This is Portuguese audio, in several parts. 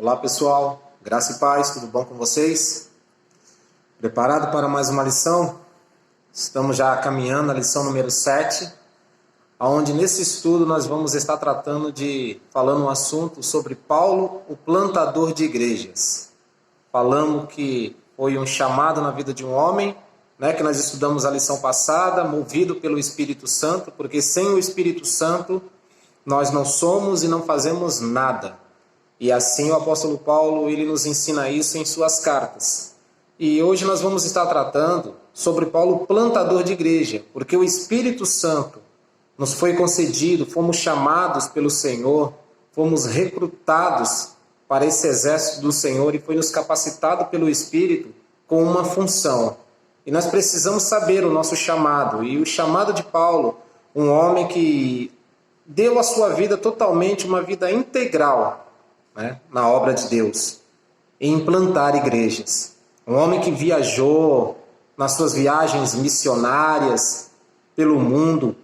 Olá pessoal, graça e paz, tudo bom com vocês? Preparado para mais uma lição? Estamos já caminhando a lição número 7, onde nesse estudo nós vamos estar falando um assunto sobre Paulo, o plantador de igrejas. Falando que foi um chamado na vida de um homem, que nós estudamos a lição passada, movido pelo Espírito Santo, porque sem o Espírito Santo nós não somos e não fazemos nada. E assim o apóstolo Paulo, ele nos ensina isso em suas cartas. E hoje nós vamos estar tratando sobre Paulo, plantador de igreja, porque o Espírito Santo nos foi concedido, fomos chamados pelo Senhor, fomos recrutados para esse exército do Senhor e foi nos capacitado pelo Espírito com uma função. E nós precisamos saber o nosso chamado. E o chamado de Paulo, um homem que deu a sua vida totalmente, uma vida integral, na obra de Deus, em implantar igrejas. Um homem que viajou nas suas viagens missionárias pelo mundo,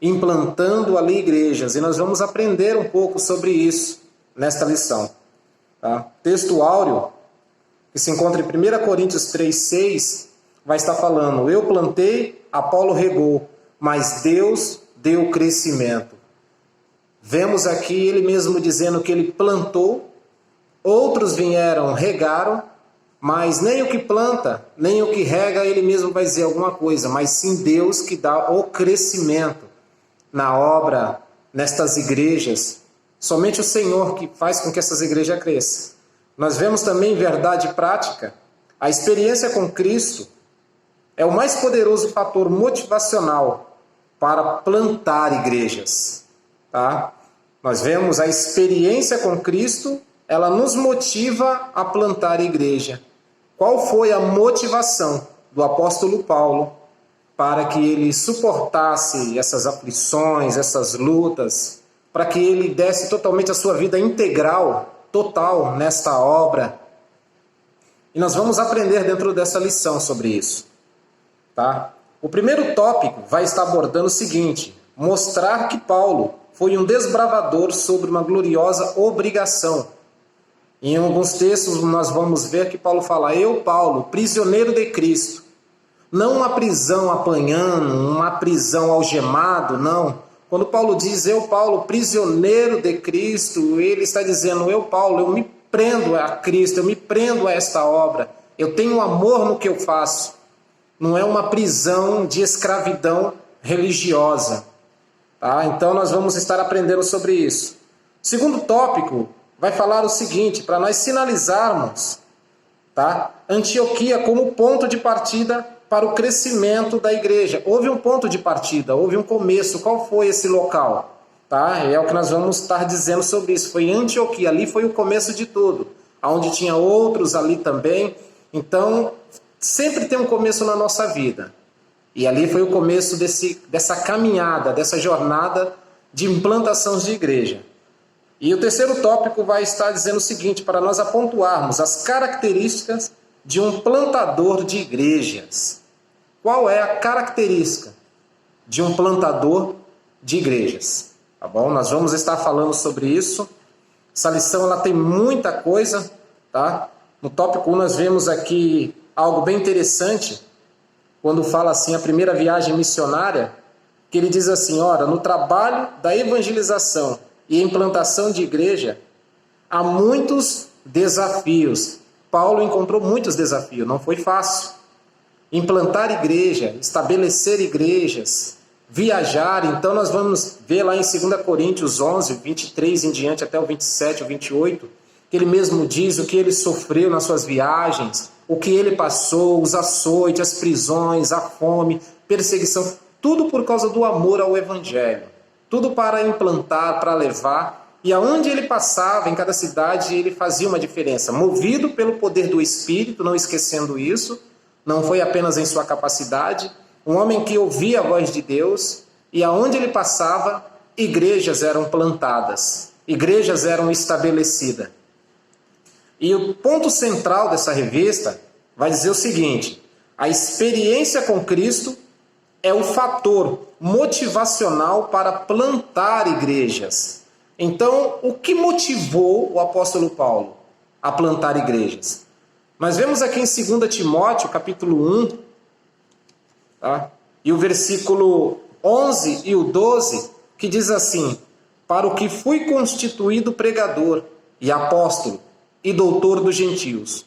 implantando ali igrejas. E nós vamos aprender um pouco sobre isso nesta lição. Texto áureo, que se encontra em 1 Coríntios 3,6, vai estar falando: eu plantei, Apolo regou, mas Deus deu crescimento. Vemos aqui ele mesmo dizendo que ele plantou, outros vieram, regaram, mas nem o que planta, nem o que rega, ele mesmo vai dizer alguma coisa, mas sim Deus que dá o crescimento na obra, nestas igrejas. Somente o Senhor que faz com que essas igrejas cresçam. Nós vemos também verdade prática. A experiência com Cristo é o mais poderoso fator motivacional para plantar igrejas. Nós vemos a experiência com Cristo, ela nos motiva a plantar igreja. Qual foi a motivação do apóstolo Paulo para que ele suportasse essas aflições, essas lutas, para que ele desse totalmente a sua vida integral, total, nesta obra? E nós vamos aprender dentro dessa lição sobre isso. O primeiro tópico vai estar abordando o seguinte: mostrar que Paulo foi um desbravador sobre uma gloriosa obrigação. Em alguns textos nós vamos ver que Paulo fala: eu, Paulo, prisioneiro de Cristo. Não uma prisão apanhando, uma prisão algemado, não. Quando Paulo diz eu, Paulo, prisioneiro de Cristo, ele está dizendo: eu, Paulo, eu me prendo a Cristo, eu me prendo a esta obra. Eu tenho amor no que eu faço. Não é uma prisão de escravidão religiosa. Então nós vamos estar aprendendo sobre isso. O segundo tópico vai falar o seguinte, para nós sinalizarmos Antioquia como ponto de partida para o crescimento da igreja. Houve um ponto de partida, houve um começo. Qual foi esse local? É o que nós vamos estar dizendo sobre isso. Foi Antioquia, ali foi o começo de tudo, onde tinha outros ali também. Então, sempre tem um começo na nossa vida. E ali foi o começo dessa caminhada, dessa jornada de implantação de igreja. E o terceiro tópico vai estar dizendo o seguinte, para nós apontarmos as características de um plantador de igrejas. Qual é a característica de um plantador de igrejas? Nós vamos estar falando sobre isso. Essa lição ela tem muita coisa. No tópico 1 nós vemos aqui algo bem interessante, quando fala assim, a primeira viagem missionária, que ele diz assim: ora, no trabalho da evangelização e implantação de igreja, há muitos desafios. Paulo encontrou muitos desafios, não foi fácil. Implantar igreja, estabelecer igrejas, viajar. Então nós vamos ver lá em 2 Coríntios 11, 23 em diante, até o 27, o 28, que ele mesmo diz o que ele sofreu nas suas viagens, o que ele passou, os açoites, as prisões, a fome, perseguição, tudo por causa do amor ao Evangelho. Tudo para implantar, para levar. E aonde ele passava, em cada cidade, ele fazia uma diferença. Movido pelo poder do Espírito, não esquecendo isso, não foi apenas em sua capacidade. Um homem que ouvia a voz de Deus, e aonde ele passava, igrejas eram plantadas, igrejas eram estabelecidas. E o ponto central dessa revista vai dizer o seguinte: a experiência com Cristo é o fator motivacional para plantar igrejas. Então, o que motivou o apóstolo Paulo? a plantar igrejas. Nós vemos aqui em 2 Timóteo, capítulo 1, tá? E o versículo 11 e o 12, que diz assim: para o que fui constituído pregador e apóstolo e doutor dos gentios,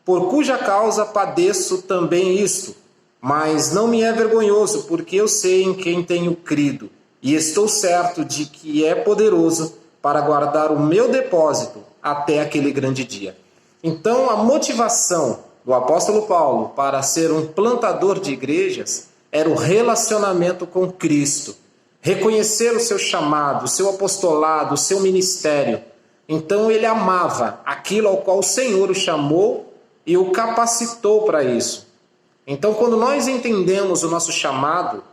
por cuja causa padeço também isto, mas não me é vergonhoso, porque eu sei em quem tenho crido, e estou certo de que é poderoso para guardar o meu depósito até aquele grande dia. Então, a motivação do apóstolo Paulo para ser um plantador de igrejas era o relacionamento com Cristo, reconhecer o seu chamado, o seu apostolado, o seu ministério. Então, ele amava aquilo ao qual o Senhor o chamou e o capacitou para isso. Então, quando nós entendemos o nosso chamado,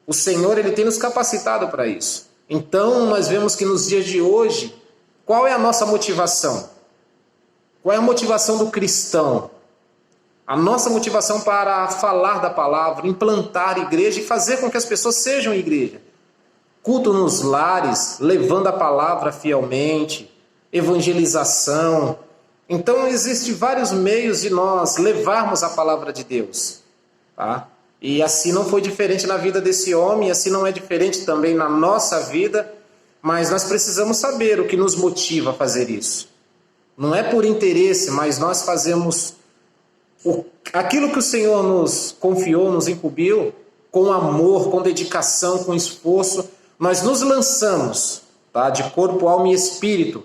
o Senhor ele tem nos capacitado para isso. Então, nós vemos que nos dias de hoje, qual é a nossa motivação? Qual é a motivação do cristão? A nossa motivação para falar da palavra, implantar igreja e fazer com que as pessoas sejam igreja. Culto nos lares, levando a palavra fielmente, evangelização. Então, existem vários meios de nós levarmos a palavra de Deus. Tá? E assim não foi diferente na vida desse homem, assim não é diferente também na nossa vida, mas nós precisamos saber o que nos motiva a fazer isso. Não é por interesse, mas nós fazemos aquilo que o Senhor nos confiou, nos incumbiu, com amor, com dedicação, com esforço. Nós nos lançamos, tá, de corpo, alma e espírito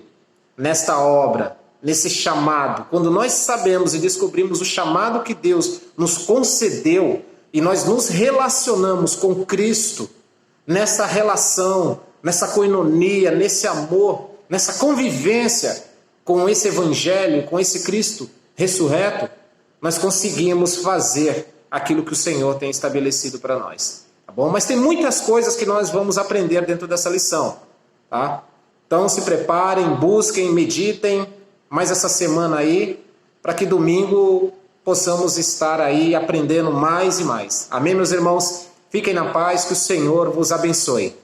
nesta obra, nesse chamado. Quando nós sabemos e descobrimos o chamado que Deus nos concedeu e nós nos relacionamos com Cristo, nessa relação, nessa coinonia, nesse amor, nessa convivência com esse evangelho, com esse Cristo ressurreto, nós conseguimos fazer aquilo que o Senhor tem estabelecido para nós. Tá bom? Mas tem muitas coisas que nós vamos aprender dentro dessa lição. Tá? Então se preparem, busquem, meditem mais essa semana aí, para que domingo possamos estar aí aprendendo mais e mais. Amém, meus irmãos? Fiquem na paz, que o Senhor vos abençoe.